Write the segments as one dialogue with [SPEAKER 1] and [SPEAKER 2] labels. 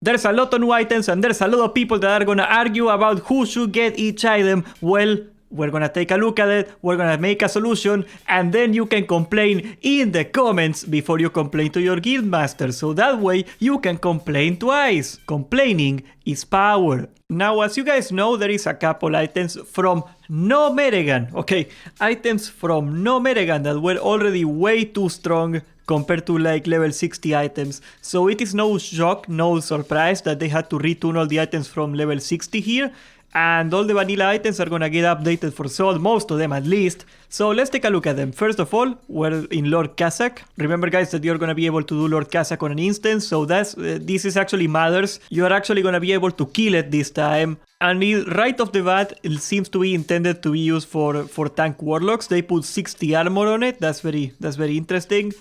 [SPEAKER 1] There's a lot of new items and there's a lot of people that are gonna argue about who should get each item. Well, we're gonna take a look at it, we're gonna make a solution, and then you can complain in the comments before you complain to your guildmaster. So that way you can complain twice. Complaining is power. Now, as you guys know, there is a couple items from no Metagan. Okay, items from no Metagan that were already way too strong compared to like level 60 items. So it is no shock, no surprise that they had to retune all the items from level 60 here. And all the vanilla items are gonna get updated for SoD, most of them at least. So let's take a look at them. First of all, we're in Lord Kazzak. Remember guys that you're gonna be able to do Lord Kazzak on an instance, so this is actually matters. You're actually gonna be able to kill it this time. And right off the bat, it seems to be intended to be used for tank warlocks. They put 60 armor on it. That's very interesting.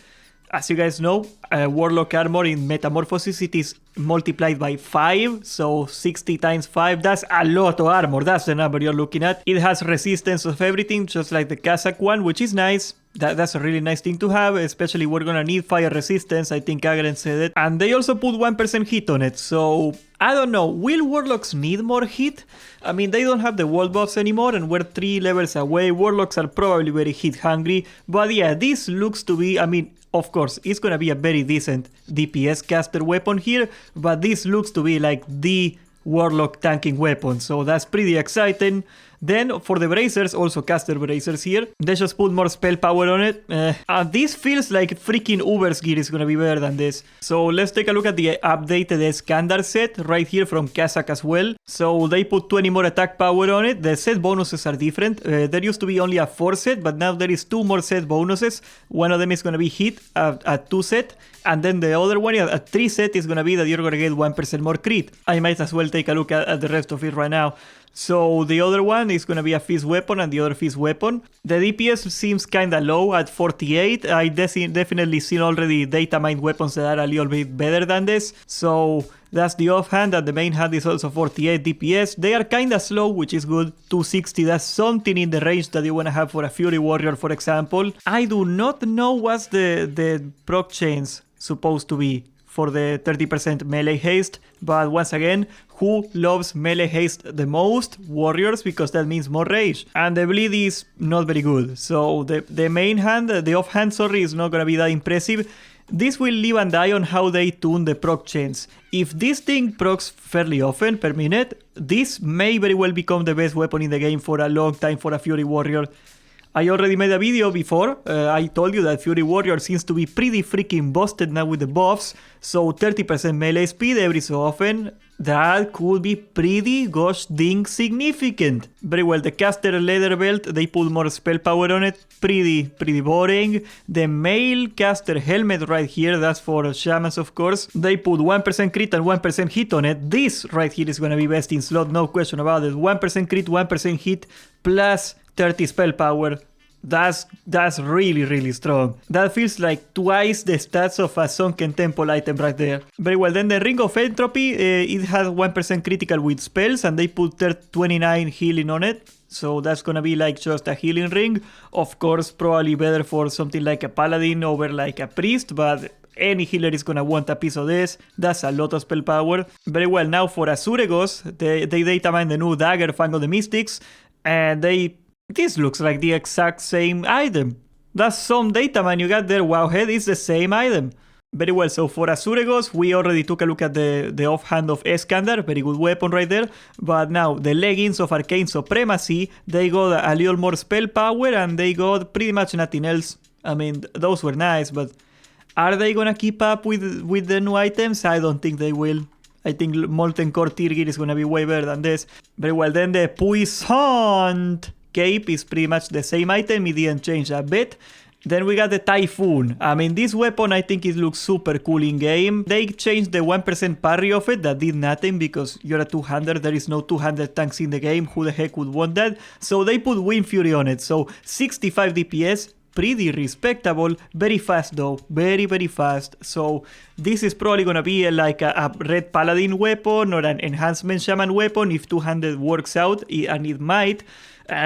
[SPEAKER 1] As you guys know, Warlock armor in Metamorphosis, it is multiplied by 5, so 60 times 5, that's a lot of armor, that's the number you're looking at. It has resistance of everything, just like the Kazzak one, which is nice. That's a really nice thing to have, especially we're gonna need fire resistance, I think Agren said it. And they also put 1% hit on it, so I don't know, will Warlocks need more hit? I mean, they don't have the wall buffs anymore and we're 3 levels away. Warlocks are probably very hit hungry, but yeah, this looks to be, I mean, of course, it's gonna be a very decent DPS caster weapon here, but this looks to be like the Warlock tanking weapon, so that's pretty exciting. Then for the bracers, also caster bracers here, they just put more spell power on it. This feels like freaking Uber's gear is gonna be better than this. So let's take a look at the updated Escandar set right here from Kazzak as well. So they put 20 more attack power on it. The set bonuses are different. There used to be only a 4 set, but now there is 2 more set bonuses. One of them is gonna be hit at 2 set. And then the other one at 3 set is gonna be that you're gonna get 1% more crit. I might as well take a look at the rest of it right now. So the other one is gonna be a fist weapon and the other fist weapon. The DPS seems kinda low at 48. I definitely seen already data mined weapons that are a little bit better than this. So that's the offhand, and the main hand is also 48 DPS. They are kinda slow, which is good. 260, that's something in the range that you wanna have for a Fury Warrior, for example. I do not know what's the proc chains supposed to be for the 30% melee haste, but once again, who loves melee haste the most? Warriors, because that means more rage. And the bleed is not very good, so the main hand, the offhand, sorry, is not gonna be that impressive. This will live and die on how they tune the proc chains. If this thing procs fairly often per minute, this may very well become the best weapon in the game for a long time for a Fury Warrior. I already made a video before. I told you that Fury Warrior seems to be pretty freaking busted now with the buffs. So 30% melee speed every so often, that could be pretty gosh dang significant. Very well, the caster leather belt, they put more spell power on it. Pretty boring. The male caster helmet right here, that's for shamans of course. They put 1% crit and 1% hit on it. This right here is gonna be best in slot, no question about it. 1% crit, 1% hit, plus 30 spell power. That's really strong. That feels like twice the stats of a Sunken Temple item right there. Very well, then the Ring of Entropy, it has 1% critical with spells and they put 29 healing on it. So that's gonna be like just a healing ring. Of course, probably better for something like a paladin over like a priest, but any healer is gonna want a piece of this. That's a lot of spell power. Very well, now for Azuregos, they data mine the new dagger, Fang of the Mystics, and this looks like the exact same item. That's some data mine you got there. Wowhead, it's the same item. Very well, so for Azuregos, we already took a look at the offhand of Escandar. Very good weapon right there. But now, the leggings of Arcane Supremacy, they got a little more spell power and they got pretty much nothing else. I mean, those were nice, but are they gonna keep up with the new items? I don't think they will. I think Molten Core tier gear is gonna be way better than this. Very well, then the Puissant Cape is pretty much the same item, it didn't change a bit. Then we got the Typhoon. I mean, this weapon, I think it looks super cool in game. They changed the 1% parry of it, that did nothing because you're a 200, there is no 200 tanks in the game, who the heck would want that? So they put Wind Fury on it, so 65 DPS, pretty respectable, very fast though, very fast. So this is probably gonna be like a red paladin weapon or an enhancement shaman weapon if 200 works out, and it might.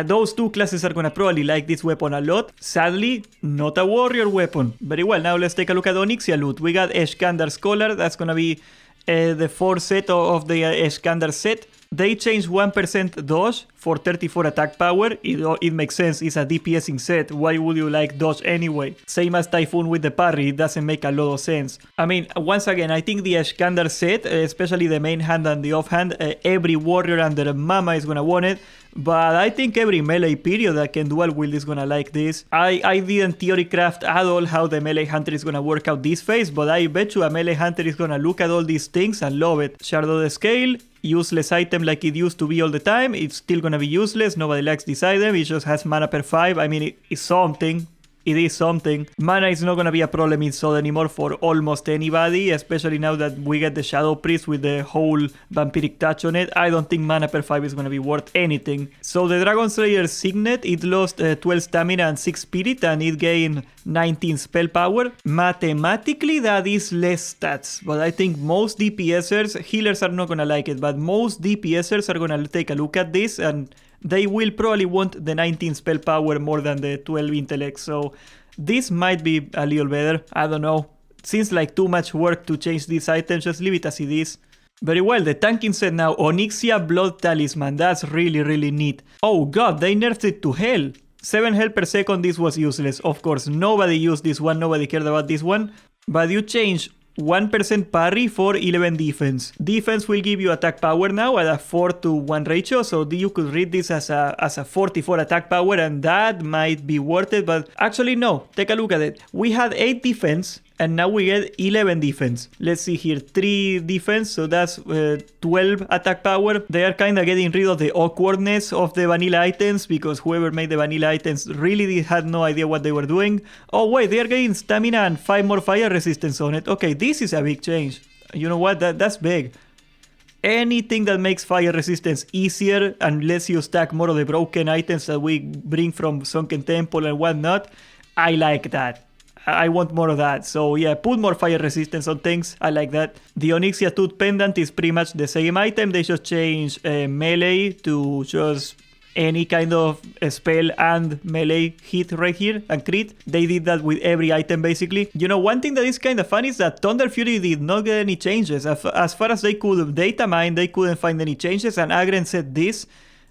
[SPEAKER 1] Those two classes are gonna probably like this weapon a lot. Sadly, not a warrior weapon. Very well, now let's take a look at Onyxia loot. We got Escandar's collar, that's gonna be the 4 set of the Escandar set. They changed 1% dodge for 34 attack power. It makes sense, it's a DPSing set. Why would you like dodge anyway? Same as Typhoon with the parry, it doesn't make a lot of sense. I mean, once again, I think the Escandar set, especially the main hand and the offhand, every warrior under Mama is gonna want it. But I think every melee period that can dual wield is gonna like this. I didn't theory craft at all how the melee hunter is gonna work out this phase, but I bet you a melee hunter is gonna look at all these things and love it. Shard of the Scale, useless item like it used to be all the time. It's still gonna be useless, nobody likes this item, it just has mana per 5. I mean, it's something. It is something. Mana is not gonna be a problem in SoD anymore for almost anybody, especially now that we get the Shadow Priest with the whole vampiric touch on it. I don't think mana per 5 is gonna be worth anything. So the Dragon Slayer Signet, it lost 12 stamina and 6 spirit, and it gained 19 spell power. Mathematically that is less stats, but I think most DPSers, healers are not gonna like it, but most DPSers are gonna take a look at this and they will probably want the 19 spell power more than the 12 intellect, so this might be a little better. I don't know. Seems like too much work to change this item, just leave it as it is. Very well, the tanking set now, Onyxia Blood Talisman, that's really neat. Oh god, they nerfed it to hell. 7 health per second, this was useless. Of course, nobody used this one, nobody cared about this one. But you change 1% parry for 11 defense. Defense will give you attack power now at a 4:1 ratio, so you could read this as a 44 attack power, and that might be worth it, but actually no, take a look at it. We had 8 defense, and now we get 11 defense. Let's see here, 3 defense, so that's 12 attack power. They are kind of getting rid of the awkwardness of the vanilla items, because whoever made the vanilla items really had no idea what they were doing. Oh wait, they are getting stamina and 5 more fire resistance on it. Okay, this is a big change. You know what, that's big. Anything that makes fire resistance easier and lets you stack more of the broken items that we bring from Sunken Temple and whatnot, I like that. I want more of that. So yeah, put more fire resistance on things. I like that. The Onyxia Tooth Pendant is pretty much the same item. They just change melee to just any kind of spell and melee hit right here and crit. They did that with every item basically. You know, one thing that is kind of fun is that Thunder Fury did not get any changes. As far as they could data mine, they couldn't find any changes, and Agren said this: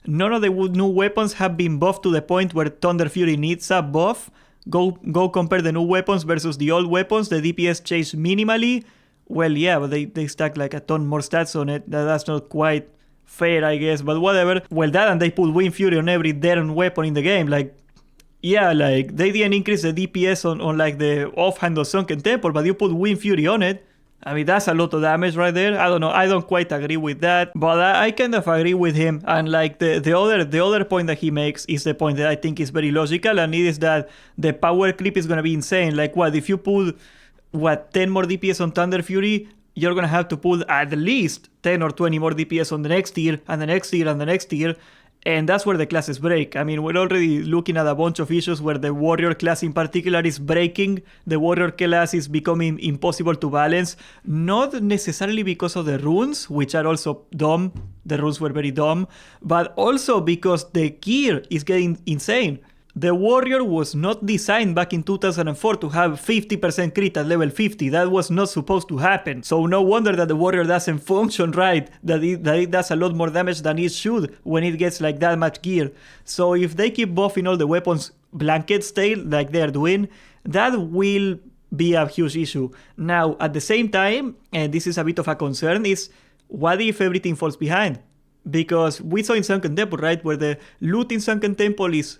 [SPEAKER 1] none of the new weapons have been buffed to the point where Thunder Fury needs a buff. Go compare the new weapons versus the old weapons. The DPS changed minimally. Well, yeah, but they stack like a ton more stats on it. That's not quite fair, I guess, but whatever. Well, that, and they put Wind Fury on every damn weapon in the game. Like, yeah, like, they didn't increase the DPS on like the offhand of Sunken Temple, but you put Wind Fury on it. I mean, that's a lot of damage right there. I don't know. I don't quite agree with that, but I kind of agree with him. And like the other point that he makes is the point that I think is very logical, and it is that the power creep is gonna be insane. Like, what if you put 10 more DPS on Thunder Fury? You're gonna have to put at least 10 or 20 more DPS on the next tier and the next tier and the next tier. And that's where the classes break. I mean, we're already looking at a bunch of issues where the warrior class in particular is breaking. The warrior class is becoming impossible to balance. Not necessarily because of the runes, which are also dumb. The runes were very dumb. But also because the gear is getting insane. The warrior was not designed back in 2004 to have 50% crit at level 50. That was not supposed to happen. So no wonder that the warrior doesn't function right, that it does a lot more damage than it should when it gets like that much gear. So if they keep buffing all the weapons blanket style like they're doing, that will be a huge issue. Now, at the same time, and this is a bit of a concern, is what if everything falls behind? Because we saw in Sunken Temple, right, where the loot in Sunken Temple is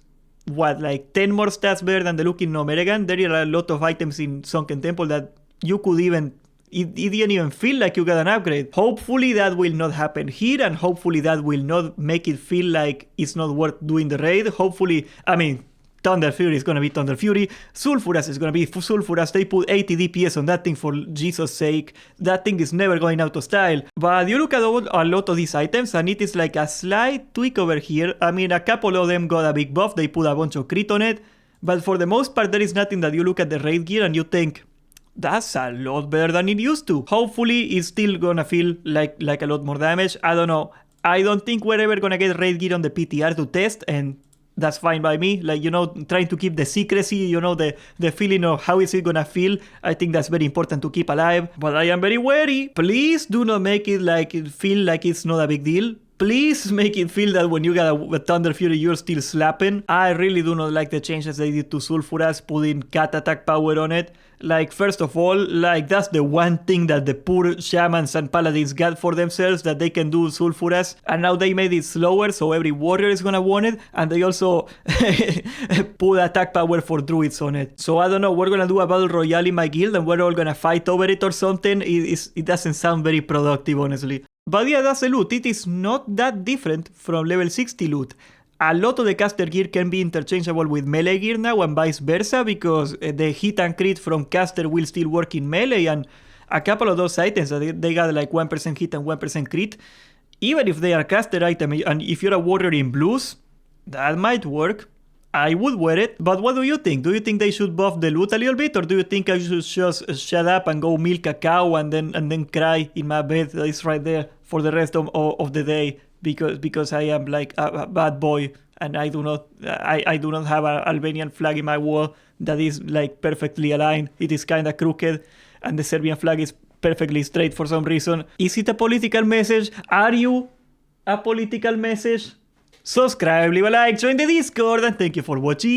[SPEAKER 1] like 10 more stats better than the look in Nomeregan. There are a lot of items in Sunken Temple that you could even, it didn't even feel like you got an upgrade. Hopefully that will not happen here, and hopefully that will not make it feel like it's not worth doing the raid. Hopefully, I mean, Thunder Fury is gonna be Thunder Fury, Sulfuras is gonna be Sulfuras. They put 80 DPS on that thing, for Jesus' sake. That thing is never going out of style. But you look at a lot of these items and it is like a slight tweak over here. I mean, a couple of them got a big buff, they put a bunch of crit on it, but for the most part there is nothing that you look at the raid gear and you think, that's a lot better than it used to. Hopefully it's still gonna feel like a lot more damage. I don't know. I don't think we're ever gonna get raid gear on the PTR to test, and that's fine by me. Like, trying to keep the secrecy, the feeling of how is it gonna feel. I think that's very important to keep alive. But I am very wary. Please do not make it feel like it's not a big deal. Please make it feel that when you got a Thunder Fury, you're still slapping. I really do not like the changes they did to Sulfuras, putting cat attack power on it. Like, first of all, like, that's the one thing that the poor shamans and paladins got for themselves, that they can do Sulfuras. And now they made it slower, so every warrior is gonna want it. And they also put attack power for druids on it. So I don't know, we're gonna do a battle royale in my guild and we're all gonna fight over it or something. It doesn't sound very productive, honestly. But yeah, that's the loot. It is not that different from level 60 loot. A lot of the caster gear can be interchangeable with melee gear now and vice versa, because the hit and crit from caster will still work in melee, and a couple of those items, they got like 1% hit and 1% crit. Even if they are caster item, and if you're a warrior in blues, that might work. I would wear it, but what do you think? Do you think they should buff the loot a little bit, or do you think I should just shut up and go milk a cow and then cry in my bed that is right there for the rest of the day because I am like a bad boy and I do not have an Albanian flag in my wall that is like perfectly aligned. It is kind of crooked, and the Serbian flag is perfectly straight for some reason. Is it a political message? Are you a political message? Subscribe, leave a like, join the Discord, and thank you for watching.